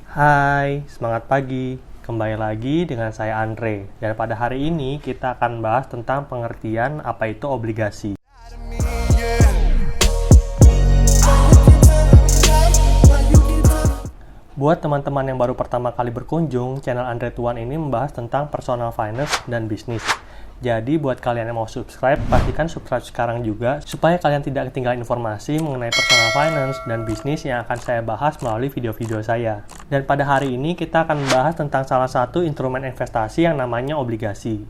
Hai, semangat pagi. Kembali lagi dengan saya Andre. Dan pada hari ini kita akan bahas tentang pengertian apa itu obligasi. Buat teman-teman yang baru pertama kali berkunjung, channel Andre Tuan ini membahas tentang personal finance dan bisnis. Jadi buat kalian yang mau subscribe, pastikan subscribe sekarang juga supaya kalian tidak ketinggalan informasi mengenai personal finance dan bisnis yang akan saya bahas melalui video-video saya. Dan pada hari ini kita akan membahas tentang salah satu instrumen investasi yang namanya obligasi.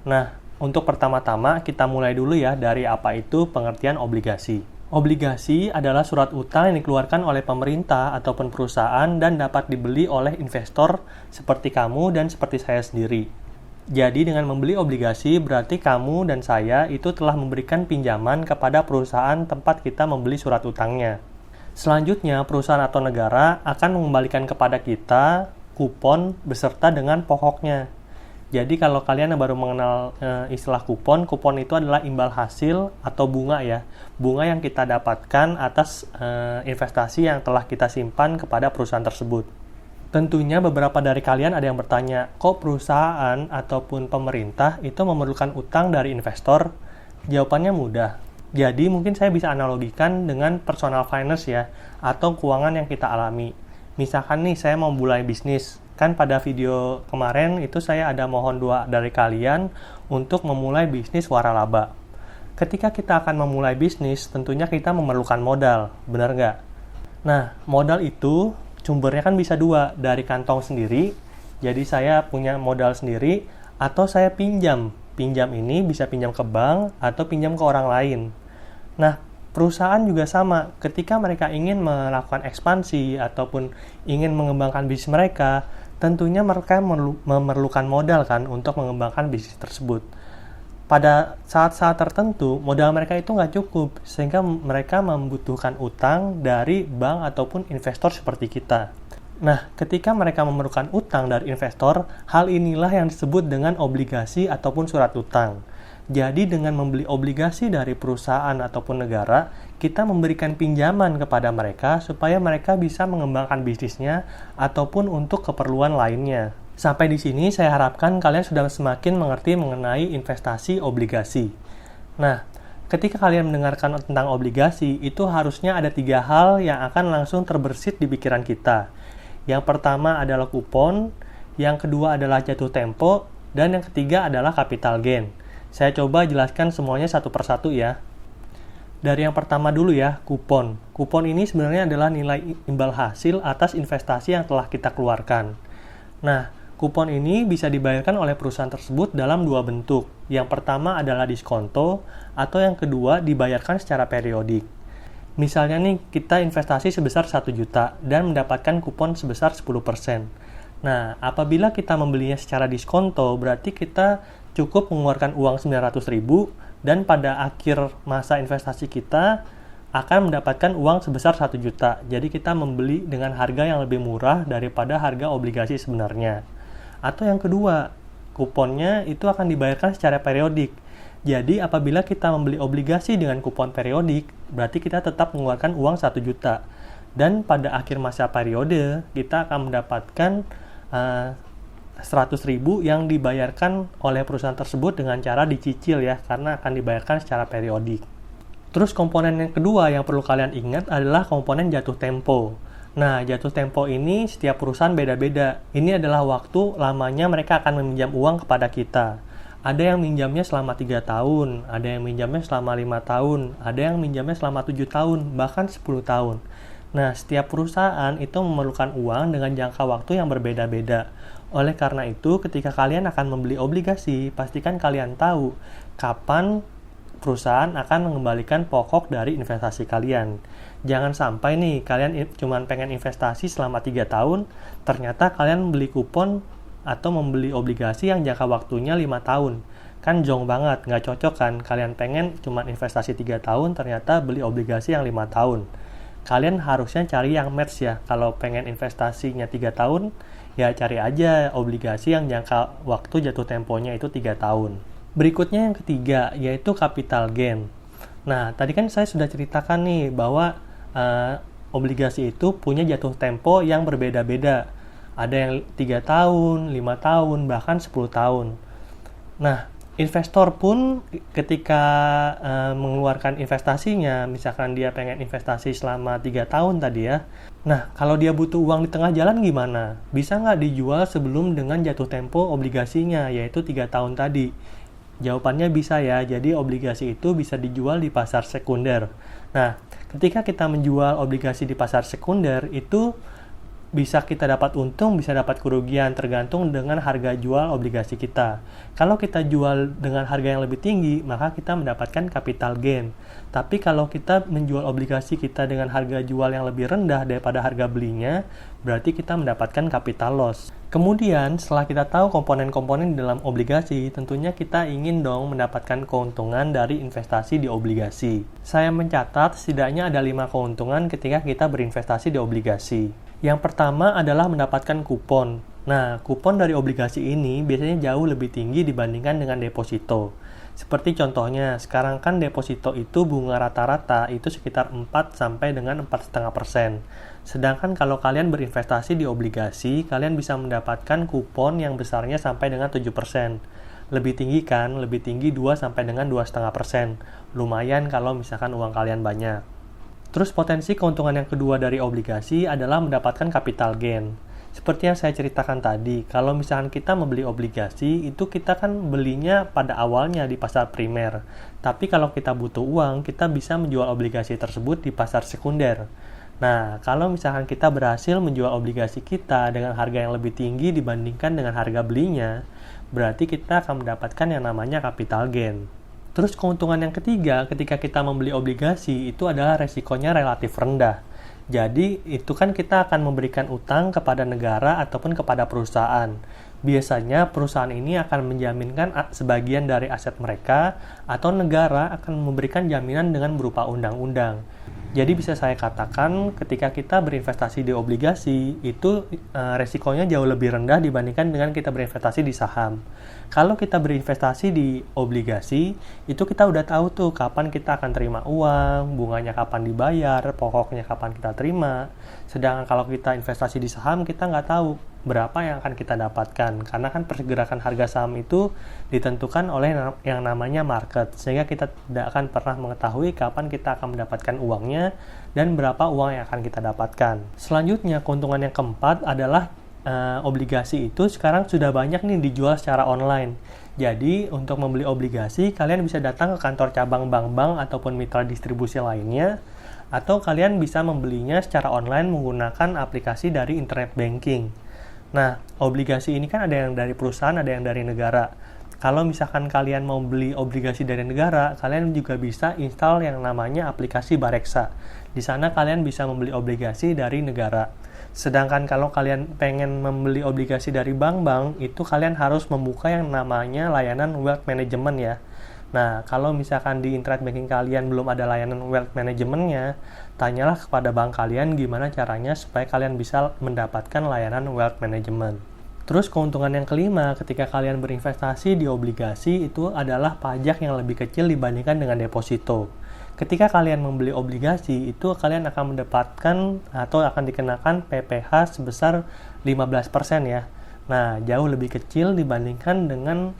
Nah, untuk pertama-tama kita mulai dulu ya dari apa itu pengertian obligasi. Obligasi adalah surat utang yang dikeluarkan oleh pemerintah ataupun perusahaan dan dapat dibeli oleh investor seperti kamu dan seperti saya sendiri. Jadi dengan membeli obligasi berarti kamu dan saya itu telah memberikan pinjaman kepada perusahaan tempat kita membeli surat utangnya. Selanjutnya, perusahaan atau negara akan mengembalikan kepada kita kupon beserta dengan pokoknya. Jadi kalau kalian yang baru mengenal istilah kupon itu adalah imbal hasil atau bunga ya. Bunga yang kita dapatkan atas investasi yang telah kita simpan kepada perusahaan tersebut. Tentunya beberapa dari kalian ada yang bertanya, kok perusahaan ataupun pemerintah itu memerlukan utang dari investor? Jawabannya mudah. Jadi mungkin saya bisa analogikan dengan personal finance ya, atau keuangan yang kita alami. Misalkan nih saya mau mulai bisnis. Kan pada video kemarin itu saya ada mohon doa dari kalian untuk memulai bisnis waralaba. Ketika kita akan memulai bisnis, tentunya kita memerlukan modal, benar nggak? Nah, modal itu sumbernya kan bisa dua, dari kantong sendiri, jadi saya punya modal sendiri, atau saya pinjam. Pinjam ini bisa pinjam ke bank atau pinjam ke orang lain. Nah, perusahaan juga sama, ketika mereka ingin melakukan ekspansi ataupun ingin mengembangkan bisnis mereka, tentunya mereka memerlukan modal kan untuk mengembangkan bisnis tersebut. Pada saat-saat tertentu, modal mereka itu nggak cukup, sehingga mereka membutuhkan utang dari bank ataupun investor seperti kita. Nah, ketika mereka memerlukan utang dari investor, hal inilah yang disebut dengan obligasi ataupun surat utang. Jadi dengan membeli obligasi dari perusahaan ataupun negara, kita memberikan pinjaman kepada mereka supaya mereka bisa mengembangkan bisnisnya ataupun untuk keperluan lainnya. Sampai di sini saya harapkan kalian sudah semakin mengerti mengenai investasi obligasi. Nah, ketika kalian mendengarkan tentang obligasi, itu harusnya ada 3 hal yang akan langsung terbersit di pikiran kita. Yang pertama adalah kupon, yang kedua adalah jatuh tempo, dan yang ketiga adalah capital gain. Saya coba jelaskan semuanya satu persatu ya. Dari yang pertama dulu ya, kupon. Kupon ini sebenarnya adalah nilai imbal hasil atas investasi yang telah kita keluarkan. Nah, kupon ini bisa dibayarkan oleh perusahaan tersebut dalam 2 bentuk. Yang pertama adalah diskonto, atau yang kedua dibayarkan secara periodik. Misalnya nih, kita investasi sebesar 1 juta dan mendapatkan kupon sebesar 10%. Nah, apabila kita membelinya secara diskonto, berarti kita cukup mengeluarkan uang 900.000 dan pada akhir masa investasi kita akan mendapatkan uang sebesar 1 juta. Jadi kita membeli dengan harga yang lebih murah daripada harga obligasi sebenarnya. Atau yang kedua, kuponnya itu akan dibayarkan secara periodik. Jadi apabila kita membeli obligasi dengan kupon periodik, berarti kita tetap mengeluarkan uang 1 juta. Dan pada akhir masa periode, kita akan mendapatkan 100.000 yang dibayarkan oleh perusahaan tersebut dengan cara dicicil ya, karena akan dibayarkan secara periodik. Terus komponen yang kedua yang perlu kalian ingat adalah komponen jatuh tempo. Nah, jatuh tempo ini setiap perusahaan beda-beda. Ini adalah waktu lamanya mereka akan meminjam uang kepada kita. Ada yang minjamnya selama 3 tahun, ada yang minjamnya selama 5 tahun, ada yang minjamnya selama 7 tahun, bahkan 10 tahun. Nah, setiap perusahaan itu memerlukan uang dengan jangka waktu yang berbeda-beda. Oleh karena itu, ketika kalian akan membeli obligasi, pastikan kalian tahu kapan perusahaan akan mengembalikan pokok dari investasi kalian. Jangan sampai nih, kalian cuma pengen investasi selama 3 tahun, ternyata kalian beli kupon atau membeli obligasi yang jangka waktunya 5 tahun. Kan jong banget, nggak cocok kan? Kalian pengen cuma investasi 3 tahun, ternyata beli obligasi yang 5 tahun. Kalian harusnya cari yang match ya. Kalau pengen investasinya 3 tahun, ya cari aja obligasi yang jangka waktu jatuh temponya itu 3 tahun. Berikutnya yang ketiga, yaitu capital gain. Nah, tadi kan saya sudah ceritakan nih bahwa obligasi itu punya jatuh tempo yang berbeda-beda. Ada yang 3 tahun, 5 tahun, bahkan 10 tahun. Nah, investor pun ketika mengeluarkan investasinya, misalkan dia pengen investasi selama 3 tahun tadi ya. Nah, kalau dia butuh uang di tengah jalan gimana? Bisa nggak dijual sebelum dengan jatuh tempo obligasinya, yaitu 3 tahun tadi? Jawabannya bisa ya, jadi obligasi itu bisa dijual di pasar sekunder. Nah, ketika kita menjual obligasi di pasar sekunder, itu bisa kita dapat untung, bisa dapat kerugian, tergantung dengan harga jual obligasi kita. Kalau kita jual dengan harga yang lebih tinggi, maka kita mendapatkan capital gain. Tapi kalau kita menjual obligasi kita dengan harga jual yang lebih rendah daripada harga belinya, berarti kita mendapatkan capital loss. Kemudian, setelah kita tahu komponen-komponen dalam obligasi, tentunya kita ingin dong mendapatkan keuntungan dari investasi di obligasi. Saya mencatat setidaknya ada 5 keuntungan ketika kita berinvestasi di obligasi. Yang pertama adalah mendapatkan kupon. Nah, kupon dari obligasi ini biasanya jauh lebih tinggi dibandingkan dengan deposito. Seperti contohnya, sekarang kan deposito itu bunga rata-rata itu sekitar 4 sampai dengan 4,5%. Sedangkan kalau kalian berinvestasi di obligasi, kalian bisa mendapatkan kupon yang besarnya sampai dengan 7%. Lebih tinggi kan? Lebih tinggi 2 sampai dengan 2,5%. Lumayan kalau misalkan uang kalian banyak. Terus potensi keuntungan yang kedua dari obligasi adalah mendapatkan capital gain. Seperti yang saya ceritakan tadi, kalau misalkan kita membeli obligasi, itu kita kan belinya pada awalnya di pasar primer. Tapi kalau kita butuh uang, kita bisa menjual obligasi tersebut di pasar sekunder. Nah, kalau misalkan kita berhasil menjual obligasi kita dengan harga yang lebih tinggi dibandingkan dengan harga belinya, berarti kita akan mendapatkan yang namanya capital gain. Terus keuntungan yang ketiga ketika kita membeli obligasi itu adalah resikonya relatif rendah. Jadi itu kan kita akan memberikan utang kepada negara ataupun kepada perusahaan. Biasanya perusahaan ini akan menjaminkan sebagian dari aset mereka atau negara akan memberikan jaminan dengan berupa undang-undang. Jadi bisa saya katakan ketika kita berinvestasi di obligasi itu resikonya jauh lebih rendah dibandingkan dengan kita berinvestasi di saham. Kalau kita berinvestasi di obligasi, itu kita udah tahu tuh kapan kita akan terima uang, bunganya kapan dibayar, pokoknya kapan kita terima. Sedangkan kalau kita investasi di saham, kita nggak tahu berapa yang akan kita dapatkan. Karena kan pergerakan harga saham itu ditentukan oleh yang namanya market. Sehingga kita tidak akan pernah mengetahui kapan kita akan mendapatkan uangnya dan berapa uang yang akan kita dapatkan. Selanjutnya, keuntungan yang keempat adalah obligasi itu sekarang sudah banyak nih dijual secara online. Jadi untuk membeli obligasi kalian bisa datang ke kantor cabang bank-bank ataupun mitra distribusi lainnya, atau kalian bisa membelinya secara online menggunakan aplikasi dari internet banking. Nah, obligasi ini kan ada yang dari perusahaan, ada yang dari negara. Kalau misalkan kalian mau beli obligasi dari negara, kalian juga bisa install yang namanya aplikasi Bareksa. Di sana kalian bisa membeli obligasi dari negara. Sedangkan kalau kalian pengen membeli obligasi dari bank-bank, itu kalian harus membuka yang namanya layanan wealth management ya. Nah, kalau misalkan di internet banking kalian belum ada layanan wealth management-nya, tanyalah kepada bank kalian gimana caranya supaya kalian bisa mendapatkan layanan wealth management. Terus keuntungan yang kelima ketika kalian berinvestasi di obligasi itu adalah pajak yang lebih kecil dibandingkan dengan deposito. Ketika kalian membeli obligasi, itu kalian akan mendapatkan atau akan dikenakan PPh sebesar 15% ya. Nah, jauh lebih kecil dibandingkan dengan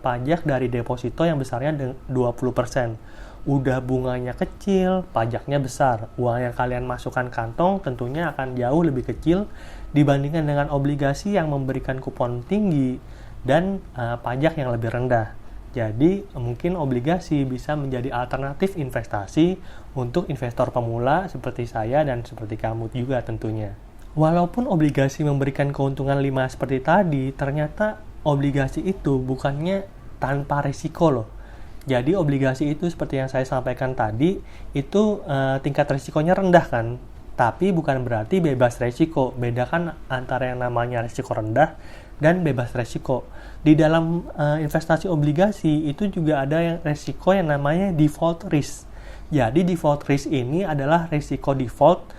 pajak dari deposito yang besarnya 20%. Udah bunganya kecil, pajaknya besar. Uang yang kalian masukkan kantong tentunya akan jauh lebih kecil dibandingkan dengan obligasi yang memberikan kupon tinggi dan pajak yang lebih rendah. Jadi, mungkin obligasi bisa menjadi alternatif investasi untuk investor pemula seperti saya dan seperti kamu juga tentunya. Walaupun obligasi memberikan keuntungan 5 seperti tadi, ternyata obligasi itu bukannya tanpa risiko loh. Jadi, obligasi itu seperti yang saya sampaikan tadi, itu tingkat risikonya rendah kan? Tapi bukan berarti bebas risiko. Bedakan antara yang namanya risiko rendah dan bebas risiko. Di dalam investasi obligasi itu juga ada yang risiko yang namanya default risk. Jadi default risk ini adalah risiko default,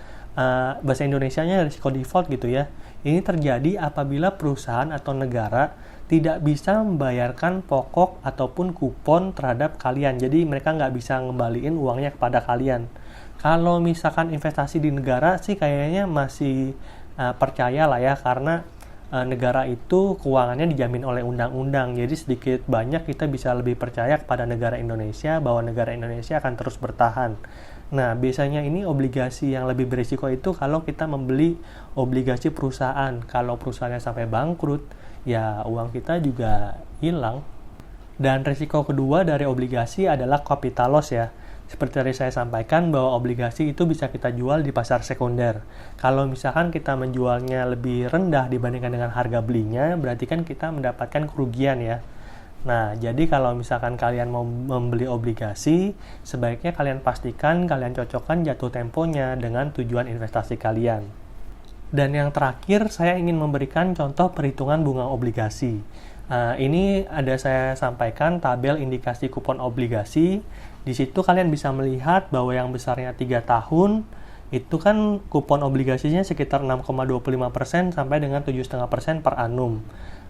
bahasa Indonesianya risiko default gitu ya. Ini terjadi apabila perusahaan atau negara tidak bisa membayarkan pokok ataupun kupon terhadap kalian. Jadi mereka nggak bisa ngembaliin uangnya kepada kalian. Kalau misalkan investasi di negara sih kayaknya masih percaya lah ya, karena negara itu keuangannya dijamin oleh undang-undang. Jadi sedikit banyak kita bisa lebih percaya kepada negara Indonesia bahwa negara Indonesia akan terus bertahan. Nah, biasanya ini obligasi yang lebih berisiko itu kalau kita membeli obligasi perusahaan. Kalau perusahaannya sampai bangkrut, ya uang kita juga hilang. Dan risiko kedua dari obligasi adalah capital loss ya. Seperti tadi saya sampaikan bahwa obligasi itu bisa kita jual di pasar sekunder. Kalau misalkan kita menjualnya lebih rendah dibandingkan dengan harga belinya, berarti kan kita mendapatkan kerugian ya. Nah, jadi kalau misalkan kalian mau membeli obligasi, sebaiknya kalian pastikan kalian cocokkan jatuh temponya dengan tujuan investasi kalian. Dan yang terakhir, saya ingin memberikan contoh perhitungan bunga obligasi. Ini ada saya sampaikan tabel indikasi kupon obligasi. Di situ kalian bisa melihat bahwa yang besarnya 3 tahun, itu kan kupon obligasinya sekitar 6,25% sampai dengan 7,5% per annum.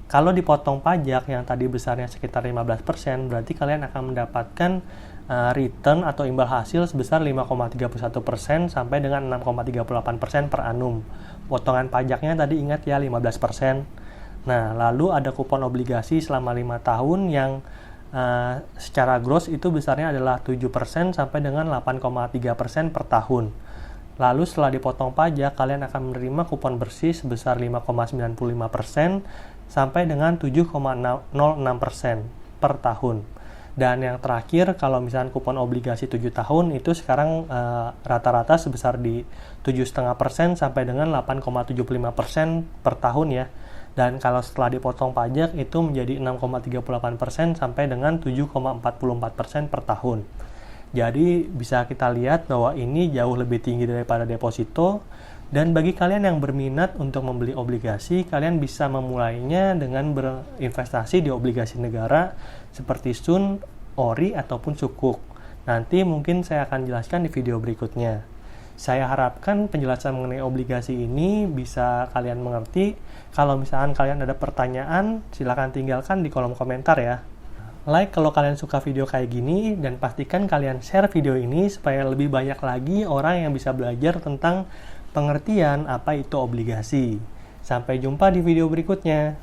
Kalau dipotong pajak yang tadi besarnya sekitar 15%, berarti kalian akan mendapatkan return atau imbal hasil sebesar 5,31% sampai dengan 6,38% per annum. Potongan pajaknya tadi ingat ya 15%. Nah, lalu ada kupon obligasi selama 5 tahun yang secara gross itu besarnya adalah 7% sampai dengan 8,3% per tahun. Lalu setelah dipotong pajak, kalian akan menerima kupon bersih sebesar 5,95% sampai dengan 7,06% per tahun. Dan yang terakhir, kalau misalnya kupon obligasi 7 tahun itu sekarang rata-rata sebesar di 7,5% sampai dengan 8,75% per tahun ya. Dan kalau setelah dipotong pajak itu menjadi 6,38% sampai dengan 7,44% per tahun. Jadi bisa kita lihat bahwa ini jauh lebih tinggi daripada deposito. Dan bagi kalian yang berminat untuk membeli obligasi, kalian bisa memulainya dengan berinvestasi di obligasi negara seperti Sun, Ori, ataupun Sukuk. Nanti mungkin saya akan jelaskan di video berikutnya. Saya harapkan penjelasan mengenai obligasi ini bisa kalian mengerti. Kalau misalkan kalian ada pertanyaan, silahkan tinggalkan di kolom komentar ya. Like kalau kalian suka video kayak gini, dan pastikan kalian share video ini supaya lebih banyak lagi orang yang bisa belajar tentang pengertian apa itu obligasi. Sampai jumpa di video berikutnya.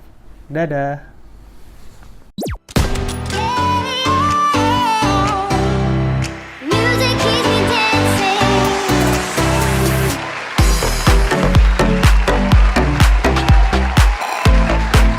Dadah!